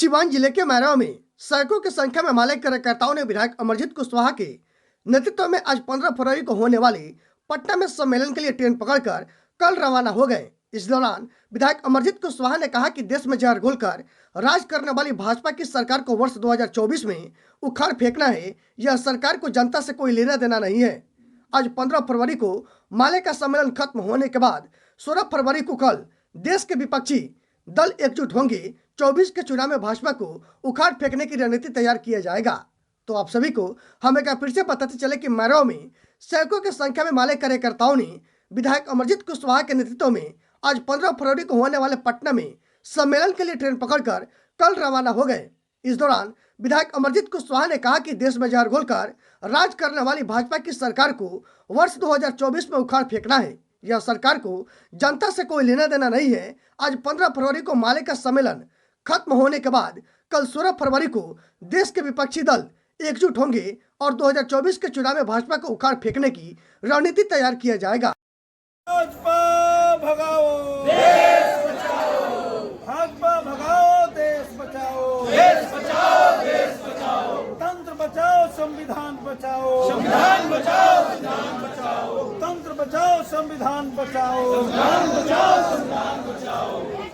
सिवान जिले के मैराव में सैकड़ों की संख्या में माले कार्यकर्ताओं ने विधायक अमरजीत कुशवाहा के नेतृत्व में आज 15 फरवरी को होने वाले पटना में सम्मेलन के लिए ट्रेन पकड़कर कल रवाना हो गए। इस दौरान विधायक अमरजीत कुशवाहा ने कहा कि देश में जहर घोलकर राज करने वाली भाजपा की सरकार को वर्ष 2024 में उखाड़ फेंकना है। यह सरकार को जनता से कोई लेना देना नहीं है। आज 15 फरवरी को माले का सम्मेलन खत्म होने के बाद 16 फरवरी को कल देश के विपक्षी दल एकजुट होंगे। 24 के चुनाव में भाजपा को उखाड़ फेंकने की रणनीति तैयार किया जाएगा। तो आप सभी को हम एक फिर से बताते चले कि मैराव में सैकड़ों की संख्या में माले कार्यकर्ताओं ने विधायक अमरजीत कुशवाहा के नेतृत्व में आज 15 फरवरी को होने वाले पटना में सम्मेलन के लिए ट्रेन पकड़कर कल रवाना हो गए। इस दौरान विधायक अमरजीत कुशवाहा ने कहा कि देश में जहर घोलकर राज करने वाली भाजपा की सरकार को वर्ष 2024 में उखाड़ फेंकना है। यह सरकार को जनता से कोई लेना देना नहीं है। आज 15 फरवरी को माले का सम्मेलन खत्म होने के बाद कल 16 फरवरी को देश के विपक्षी दल एकजुट होंगे और 2024 के चुनाव में भाजपा को उखाड़ फेंकने की रणनीति तैयार किया जाएगा। भाजपा भगाओ देश बचाओ, भाजपा भगाओ देश बचाओ, देश बचाओ देश बचाओ, तंत्र बचाओ संविधान बचाओ, संविधान बचाओ संविधान बचाओ, तंत्र बचाओ संविधान बचाओ, संविधान बचाओ संविधान बचाओ।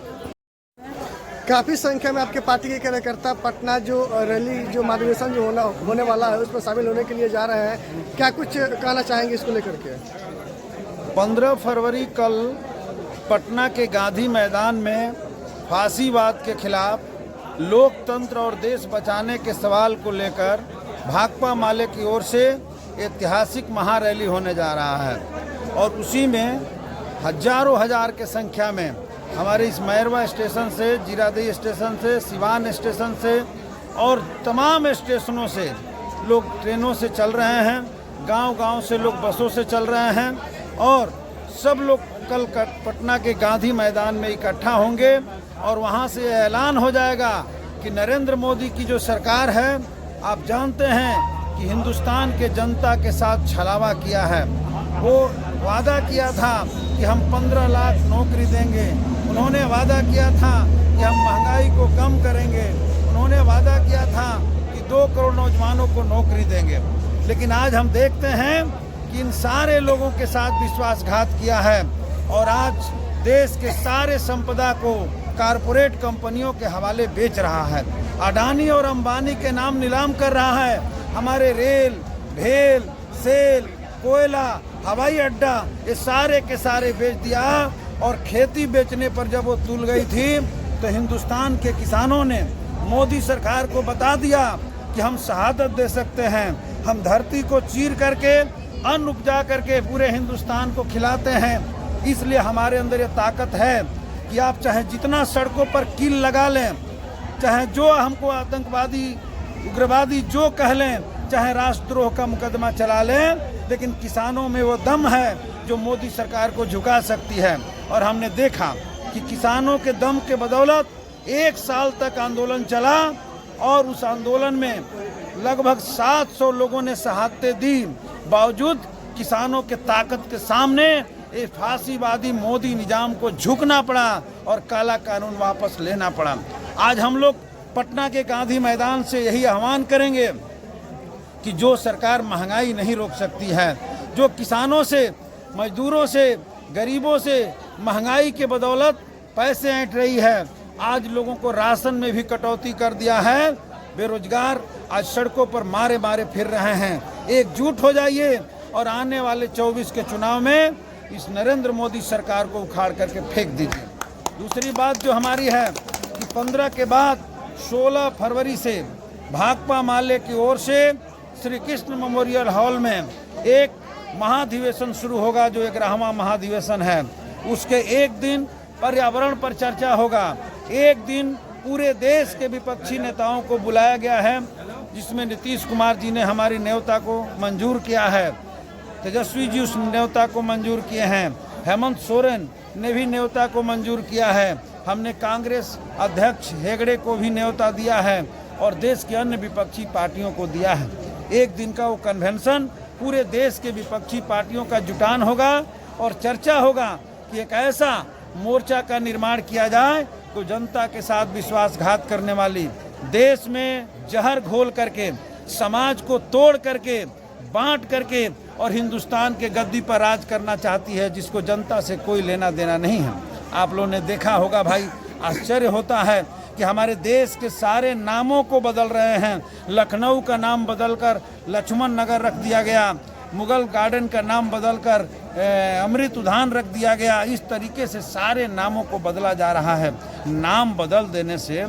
काफी संख्या में आपके पार्टी के कार्यकर्ता पटना जो रैली जो महाधिवेशन जो होने वाला है उसमें शामिल होने के लिए जा रहे हैं। क्या कुछ कहना चाहेंगे इसको लेकर के? 15 फरवरी कल पटना के गांधी मैदान में फांसीवाद के खिलाफ लोकतंत्र और देश बचाने के सवाल को लेकर भाकपा माले की ओर से ऐतिहासिक महारैली होने जा रहा है और उसी में हजारों हजार के संख्या में हमारे इस मैरवा स्टेशन से, जीरादेई स्टेशन से, सिवान स्टेशन से और तमाम स्टेशनों से लोग ट्रेनों से चल रहे हैं। गांव-गांव से लोग बसों से चल रहे हैं और सब लोग कल पटना के गांधी मैदान में इकट्ठा होंगे और वहां से ऐलान हो जाएगा कि नरेंद्र मोदी की जो सरकार है, आप जानते हैं कि हिंदुस्तान के जनता के साथ छलावा किया है। वो वादा किया था कि हम 15 लाख नौकरी देंगे, उन्होंने वादा किया था कि हम महंगाई को कम करेंगे, उन्होंने वादा किया था कि 2 करोड़ नौजवानों को नौकरी देंगे। लेकिन आज हम देखते हैं कि इन सारे लोगों के साथ विश्वासघात किया है और आज देश के सारे संपदा को कारपोरेट कंपनियों के हवाले बेच रहा है। अडानी और अंबानी के नाम नीलाम कर रहा है। हमारे रेल, भेल, सेल, कोयला, हवाई अड्डा ये सारे के सारे बेच दिया और खेती बेचने पर जब वो तुल गई थी तो हिंदुस्तान के किसानों ने मोदी सरकार को बता दिया कि हम शहादत दे सकते हैं, हम धरती को चीर करके अन्न उपजा करके पूरे हिंदुस्तान को खिलाते हैं। इसलिए हमारे अंदर ये ताकत है कि आप चाहे जितना सड़कों पर कील लगा लें, चाहे जो हमको आतंकवादी उग्रवादी जो कह लें, चाहे राष्ट्रद्रोह का मुकदमा चला लें, लेकिन किसानों में वो दम है जो मोदी सरकार को झुका सकती है। और हमने देखा कि किसानों के दम के बदौलत 1 साल तक आंदोलन चला और उस आंदोलन में लगभग 700 लोगों ने शहादतें दी। बावजूद किसानों के ताकत के सामने ये फांसीवादी मोदी निजाम को झुकना पड़ा और काला कानून वापस लेना पड़ा। आज हम लोग पटना के गांधी मैदान से यही आह्वान करेंगे कि जो सरकार महंगाई नहीं रोक सकती है, जो किसानों से, मजदूरों से, गरीबों से महंगाई के बदौलत पैसे ऐंठ रही है, आज लोगों को राशन में भी कटौती कर दिया है, बेरोजगार आज सड़कों पर मारे मारे फिर रहे हैं। एकजुट हो जाइए और आने वाले 24 के चुनाव में इस नरेंद्र मोदी सरकार को उखाड़ करके फेंक दीजिए। दूसरी बात जो हमारी है कि 15 के बाद 16 फरवरी से भाकपा माले की ओर से श्री कृष्ण मेमोरियल हॉल में एक महाधिवेशन शुरू होगा जो 11वां महाधिवेशन है। उसके एक दिन पर्यावरण पर चर्चा होगा, एक दिन पूरे देश के विपक्षी नेताओं को बुलाया गया है जिसमें नीतीश कुमार जी ने हमारी न्योता को मंजूर किया है, तेजस्वी जी उस न्योता को मंजूर किए हैं, हेमंत सोरेन ने भी न्योता को मंजूर किया है, हमने कांग्रेस अध्यक्ष हेगड़े को भी न्योता दिया है और देश के अन्य विपक्षी पार्टियों को दिया है। एक दिन का वो कन्वेंशन पूरे देश के विपक्षी पार्टियों का जुटान होगा और चर्चा होगा कि एक ऐसा मोर्चा का निर्माण किया जाए को जनता के साथ विश्वासघात करने वाली, देश में जहर घोल करके, समाज को तोड़ करके, बांट करके और हिंदुस्तान के गद्दी पर राज करना चाहती है, जिसको जनता से कोई लेना देना नहीं है। आप लोगों ने देखा होगा भाई, आश्चर्य होता है कि हमारे देश के सारे नामों को बदल रहे हैं। लखनऊ का नाम बदलकर लक्ष्मण नगर रख दिया गया, मुगल गार्डन का नाम बदलकर अमृत उद्यान रख दिया गया। इस तरीके से सारे नामों को बदला जा रहा है। नाम बदल देने से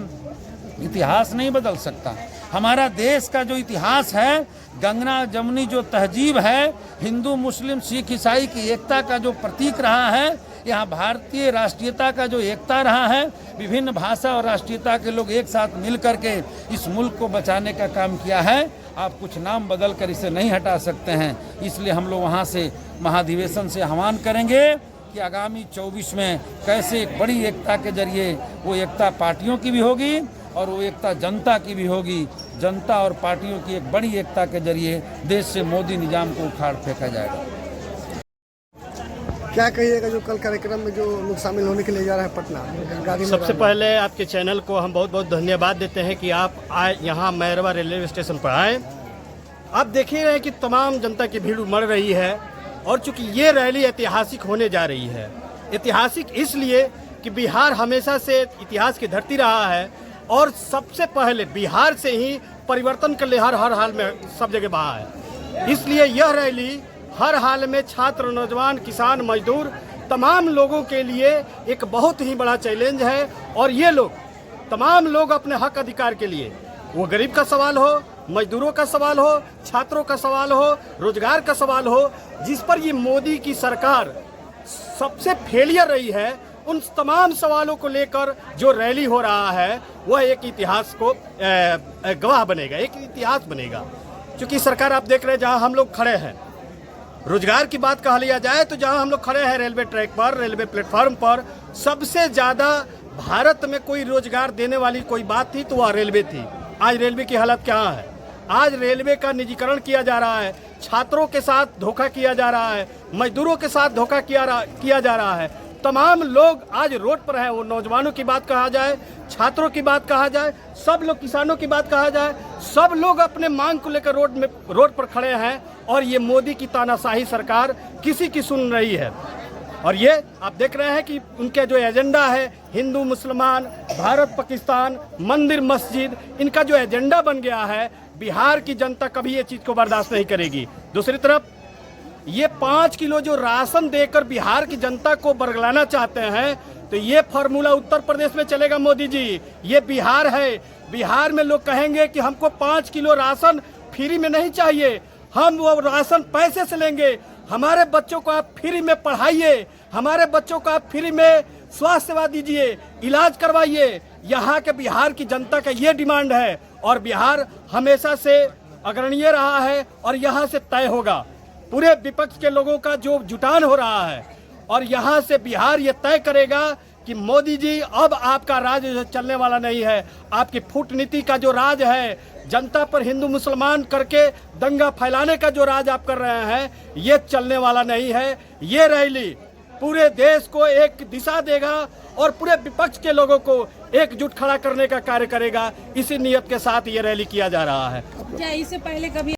इतिहास नहीं बदल सकता। हमारा देश का जो इतिहास है, गंगा जमुनी जो तहजीब है, हिंदू मुस्लिम सिख ईसाई की एकता का जो प्रतीक रहा है, यहाँ भारतीय राष्ट्रीयता का जो एकता रहा है, विभिन्न भाषा और राष्ट्रीयता के लोग एक साथ मिल करके इस मुल्क को बचाने का काम किया है। आप कुछ नाम बदल कर इसे नहीं हटा सकते हैं। इसलिए हम लोग वहाँ से महाधिवेशन से आह्वान करेंगे कि आगामी 24 में कैसे एक बड़ी एकता के जरिए, वो एकता पार्टियों की भी होगी और वो एकता जनता की भी होगी। जनता और पार्टियों की एक बड़ी एकता के जरिए देश से मोदी निजाम को उखाड़ फेंका जाएगा। क्या कहिएगा जो कल कार्यक्रम में जो लोग शामिल होने के लिए जा रहे हैं पटना गांधी मैदान सबसे में? पहले आपके चैनल को हम बहुत बहुत धन्यवाद देते हैं कि आप आए यहाँ मैरवा रेलवे स्टेशन पर आए। आप देख ही रहे हैं कि तमाम जनता की भीड़ उमड़ रही है और चूंकि ये रैली ऐतिहासिक होने जा रही है। ऐतिहासिक इसलिए कि बिहार हमेशा से इतिहास की धरती रहा है और सबसे पहले बिहार से ही परिवर्तन के लिए हर हाल में सब जगह बहा है। इसलिए यह रैली हर हाल में छात्र, नौजवान, किसान, मजदूर तमाम लोगों के लिए एक बहुत ही बड़ा चैलेंज है। और ये लोग तमाम लोग अपने हक अधिकार के लिए, वो गरीब का सवाल हो, मजदूरों का सवाल हो, छात्रों का सवाल हो, रोजगार का सवाल हो, जिस पर ये मोदी की सरकार सबसे फेलियर रही है, उन तमाम सवालों को लेकर जो रैली हो रहा है वह एक इतिहास को गवाह बनेगा, एक इतिहास बनेगा। क्योंकि सरकार आप देख रहे हैं जहां हम लोग खड़े हैं, रोजगार की बात कहा लिया जाए तो जहां हम लोग खड़े हैं रेलवे ट्रैक पर, रेलवे प्लेटफॉर्म पर, सबसे ज़्यादा भारत में कोई रोजगार देने वाली कोई बात थी तो वह रेलवे थी। आज रेलवे की हालत क्या है? आज रेलवे का निजीकरण किया जा रहा है, छात्रों के साथ धोखा किया जा रहा है, मजदूरों के साथ धोखा किया जा रहा है। तमाम लोग आज रोड पर हैं। वो नौजवानों की बात कहा जाए, छात्रों की बात कहा जाए, सब लोग, किसानों की बात कहा जाए, सब लोग अपने मांग को लेकर रोड पर खड़े हैं। और ये मोदी की तानाशाही सरकार किसी की सुन रही है। और ये आप देख रहे हैं कि उनके जो एजेंडा है, हिंदू मुसलमान, भारत पाकिस्तान, मंदिर मस्जिद, इनका जो एजेंडा बन गया है, बिहार की जनता कभी ये चीज़ को बर्दाश्त नहीं करेगी। दूसरी तरफ ये 5 किलो जो राशन देकर बिहार की जनता को बरगलाना चाहते हैं, तो ये फार्मूला उत्तर प्रदेश में चलेगा मोदी जी। ये बिहार है, बिहार में लोग कहेंगे कि हमको 5 किलो राशन फ्री में नहीं चाहिए, हम वो राशन पैसे से लेंगे। हमारे बच्चों को आप फ्री में पढ़ाइए, हमारे बच्चों को आप फ्री में स्वास्थ्य सेवा दीजिए, इलाज करवाइए। यहाँ के बिहार की जनता का ये डिमांड है और बिहार हमेशा से अग्रणीय रहा है और यहाँ से तय होगा। पूरे विपक्ष के लोगों का जो जुटान हो रहा है और यहाँ से बिहार ये तय करेगा कि मोदी जी अब आपका राज चलने वाला नहीं है। आपकी फूट नीति का जो राज है, जनता पर हिंदू मुसलमान करके दंगा फैलाने का जो राज आप कर रहे हैं, ये चलने वाला नहीं है। ये रैली पूरे देश को एक दिशा देगा और पूरे विपक्ष के लोगों को एकजुट खड़ा करने का कार्य करेगा। इसी नियत के साथ ये रैली किया जा रहा है। क्या इससे पहले कभी